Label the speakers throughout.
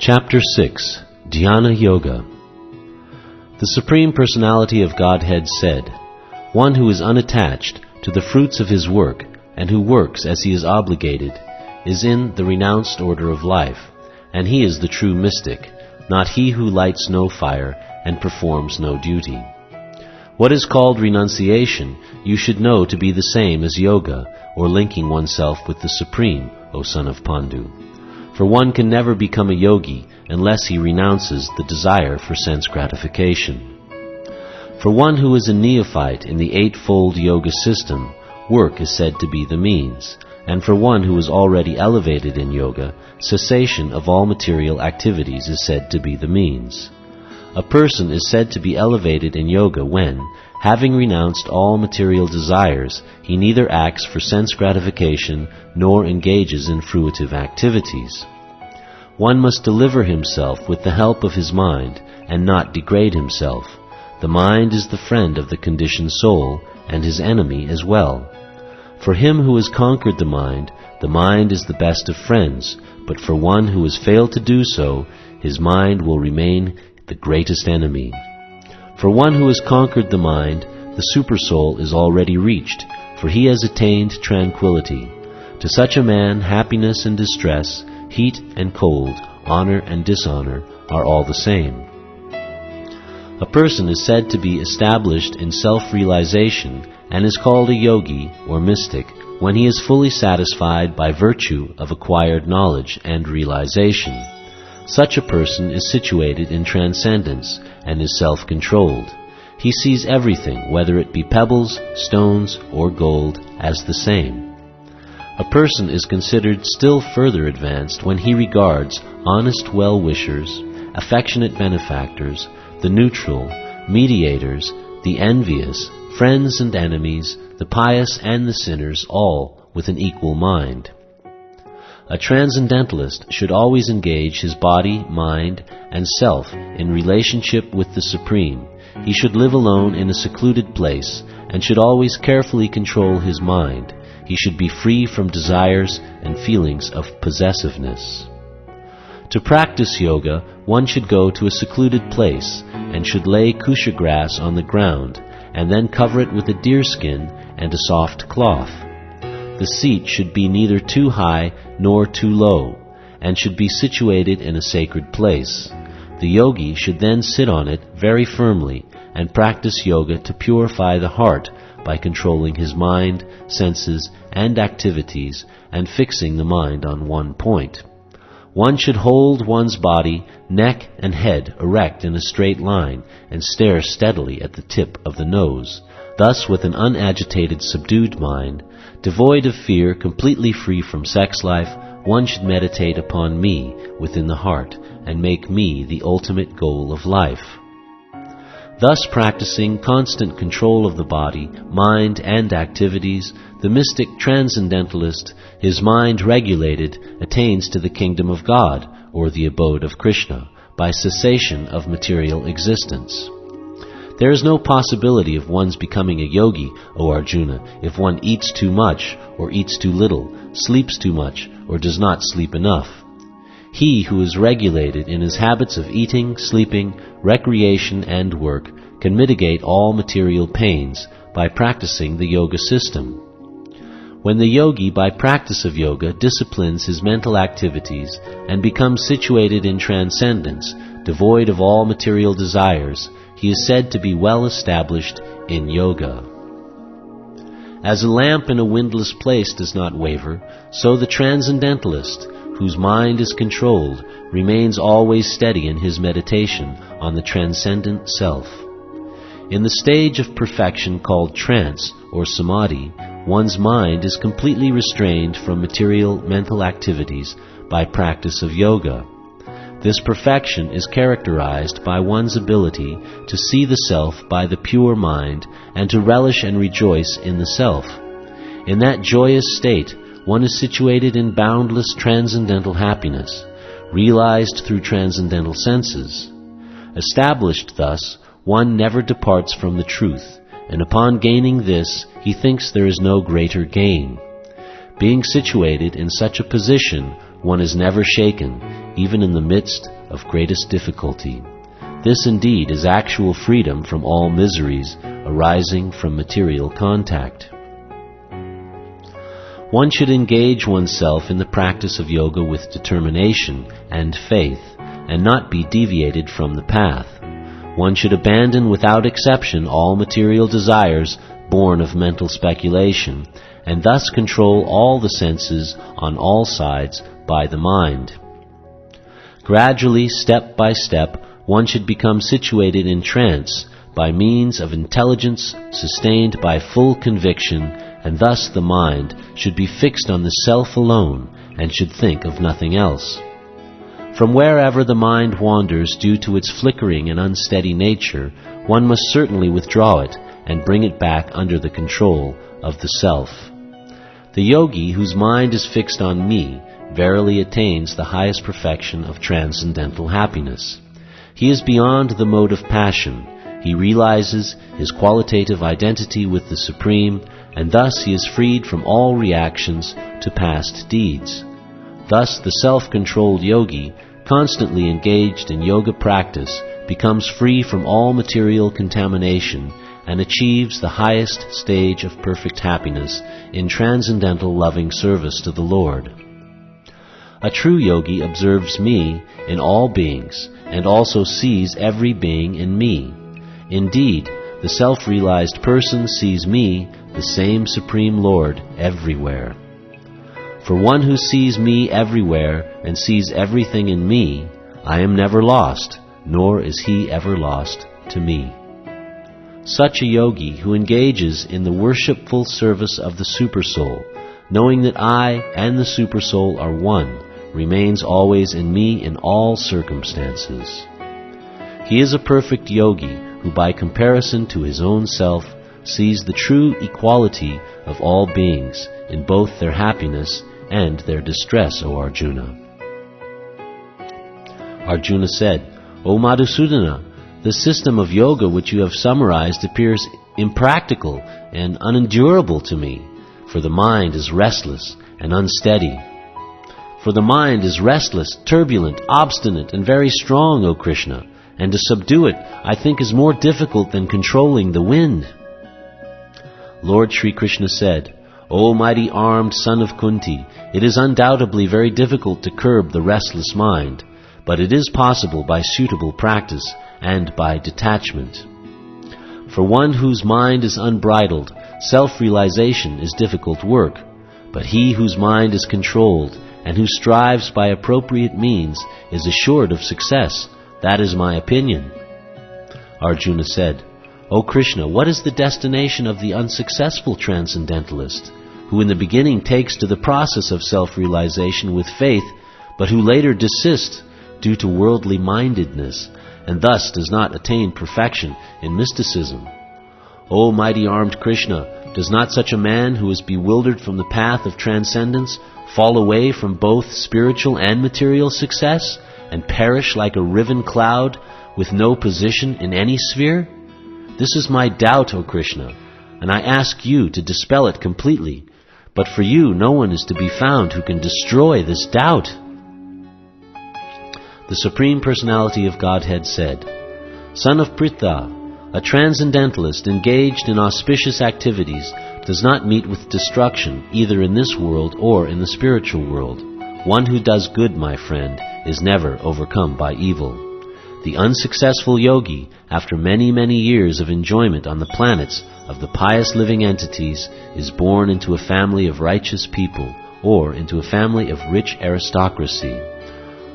Speaker 1: Chapter 6, Dhyana Yoga. The Supreme Personality of Godhead said, "One who is unattached to the fruits of his work and who works as he is obligated is in the renounced order of life, and he is the true mystic, not he who lights no fire and performs no duty." What is called renunciation you should know to be the same as yoga, or linking oneself with the Supreme, O son of Pandu. For one can never become a yogi unless he renounces the desire for sense gratification. For one who is a neophyte in the eightfold yoga system, work is said to be the means, and for one who is already elevated in yoga, cessation of all material activities is said to be the means. A person is said to be elevated in yoga when, having renounced all material desires, he neither acts for sense gratification nor engages in fruitive activities. One must deliver himself with the help of his mind and not degrade himself. The mind is the friend of the conditioned soul and his enemy as well. For him who has conquered the mind is the best of friends, but for one who has failed to do so, his mind will remain the greatest enemy. For one who has conquered the mind, the supersoul is already reached, for he has attained tranquility. To such a man, happiness and distress, heat and cold, honor and dishonor are all the same. A person is said to be established in self-realization and is called a yogi or mystic when he is fully satisfied by virtue of acquired knowledge and realization. Such a person is situated in transcendence and is self-controlled. He sees everything, whether it be pebbles, stones, or gold, as the same. A person is considered still further advanced when he regards honest well-wishers, affectionate benefactors, the neutral, mediators, the envious, friends and enemies, the pious and the sinners, all with an equal mind. A transcendentalist should always engage his body, mind, and self in relationship with the Supreme. He should live alone in a secluded place and should always carefully control his mind. He should be free from desires and feelings of possessiveness. To practice yoga, one should go to a secluded place and should lay kusha grass on the ground and then cover it with a deerskin and a soft cloth. The seat should be neither too high nor too low, and should be situated in a sacred place. The yogi should then sit on it very firmly and practice yoga to purify the heart by controlling his mind, senses, and activities and fixing the mind on one point. One should hold one's body, neck, and head erect in a straight line and stare steadily at the tip of the nose. Thus, with an unagitated, subdued mind, devoid of fear, completely free from sex life, one should meditate upon me within the heart and make me the ultimate goal of life. Thus practicing constant control of the body, mind, and activities, the mystic transcendentalist, his mind regulated, attains to the kingdom of God, or the abode of Krishna, by cessation of material existence. There is no possibility of one's becoming a yogi, O Arjuna, if one eats too much or eats too little, sleeps too much or does not sleep enough. He who is regulated in his habits of eating, sleeping, recreation, and work can mitigate all material pains by practicing the yoga system. When the yogi, by practice of yoga, disciplines his mental activities and becomes situated in transcendence, devoid of all material desires, he is said to be well established in yoga. As a lamp in a windless place does not waver, so the transcendentalist, whose mind is controlled, remains always steady in his meditation on the transcendent self. In the stage of perfection called trance or samadhi, one's mind is completely restrained from material mental activities by practice of yoga. This perfection is characterized by one's ability to see the self by the pure mind and to relish and rejoice in the self. In that joyous state, one is situated in boundless transcendental happiness, realized through transcendental senses. Established thus, one never departs from the truth, and upon gaining this, he thinks there is no greater gain. Being situated in such a position, one is never shaken, even in the midst of greatest difficulty. This indeed is actual freedom from all miseries arising from material contact. One should engage oneself in the practice of yoga with determination and faith, and not be deviated from the path. One should abandon without exception all material desires born of mental speculation, and thus control all the senses on all sides by the mind. Gradually, step by step, one should become situated in trance by means of intelligence sustained by full conviction, and thus the mind should be fixed on the self alone and should think of nothing else. From wherever the mind wanders due to its flickering and unsteady nature, one must certainly withdraw it and bring it back under the control of the self. The yogi whose mind is fixed on me verily attains the highest perfection of transcendental happiness. He is beyond the mode of passion. He realizes his qualitative identity with the Supreme, and thus he is freed from all reactions to past deeds. Thus the self-controlled yogi, constantly engaged in yoga practice, becomes free from all material contamination and achieves the highest stage of perfect happiness in transcendental loving service to the Lord. A true yogi observes me in all beings and also sees every being in me. Indeed, the self-realized person sees me, the same Supreme Lord, everywhere. For one who sees me everywhere and sees everything in me, I am never lost, nor is he ever lost to me. Such a yogi who engages in the worshipful service of the Supersoul, knowing that I and the Supersoul are one, remains always in me in all circumstances. He is a perfect yogi who by comparison to his own self sees the true equality of all beings in both their happiness and their distress, O Arjuna. Arjuna said, O Madhusudana, the system of yoga which you have summarized appears impractical and unendurable to me, for the mind is restless and unsteady. For the mind is restless, turbulent, obstinate, and very strong, O Krishna, and to subdue it, I think, is more difficult than controlling the wind. Lord Sri Krishna said, O mighty armed son of Kunti, it is undoubtedly very difficult to curb the restless mind, but it is possible by suitable practice and by detachment. For one whose mind is unbridled, self-realization is difficult work, but he whose mind is controlled and who strives by appropriate means is assured of success. That is my opinion. Arjuna said, O Krishna, what is the destination of the unsuccessful transcendentalist, who in the beginning takes to the process of self-realization with faith, but who later desists due to worldly mindedness, and thus does not attain perfection in mysticism? O mighty armed Krishna, does not such a man who is bewildered from the path of transcendence fall away from both spiritual and material success, and perish like a riven cloud with no position in any sphere? This is my doubt, O Krishna, and I ask you to dispel it completely. But for you, no one is to be found who can destroy this doubt. The Supreme Personality of Godhead said, Son of Pritha, a transcendentalist engaged in auspicious activities does not meet with destruction either in this world or in the spiritual world. One who does good, my friend, is never overcome by evil. The unsuccessful yogi, after many, many years of enjoyment on the planets of the pious living entities, is born into a family of righteous people, or into a family of rich aristocracy.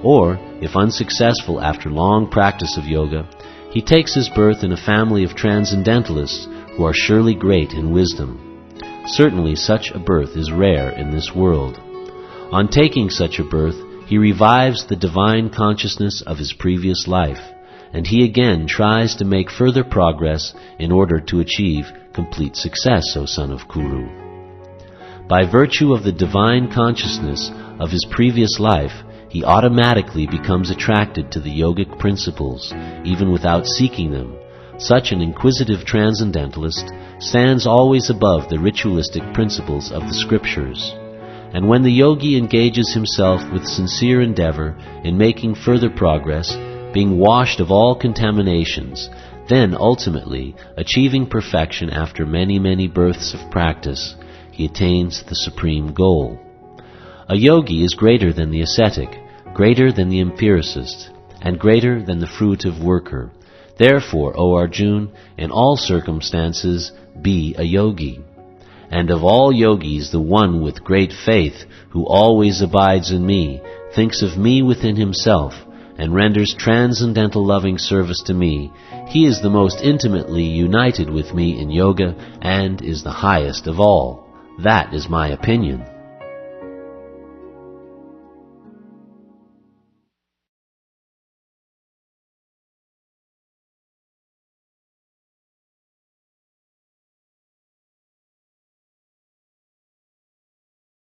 Speaker 1: Or, if unsuccessful after long practice of yoga, he takes his birth in a family of transcendentalists who are surely great in wisdom. Certainly such a birth is rare in this world. On taking such a birth, he revives the divine consciousness of his previous life, and he again tries to make further progress in order to achieve complete success, O son of Kuru. By virtue of the divine consciousness of his previous life, he automatically becomes attracted to the yogic principles, even without seeking them. Such an inquisitive transcendentalist stands always above the ritualistic principles of the scriptures. And when the yogi engages himself with sincere endeavor in making further progress, being washed of all contaminations, then ultimately, achieving perfection after many, many births of practice, he attains the supreme goal. A yogi is greater than the ascetic, greater than the empiricist, and greater than the fruitive worker. Therefore, O Arjun, in all circumstances, be a yogi. And of all yogis, the one with great faith, who always abides in me, thinks of me within himself, and renders transcendental loving service to me, he is the most intimately united with me in yoga and is the highest of all. That is my opinion.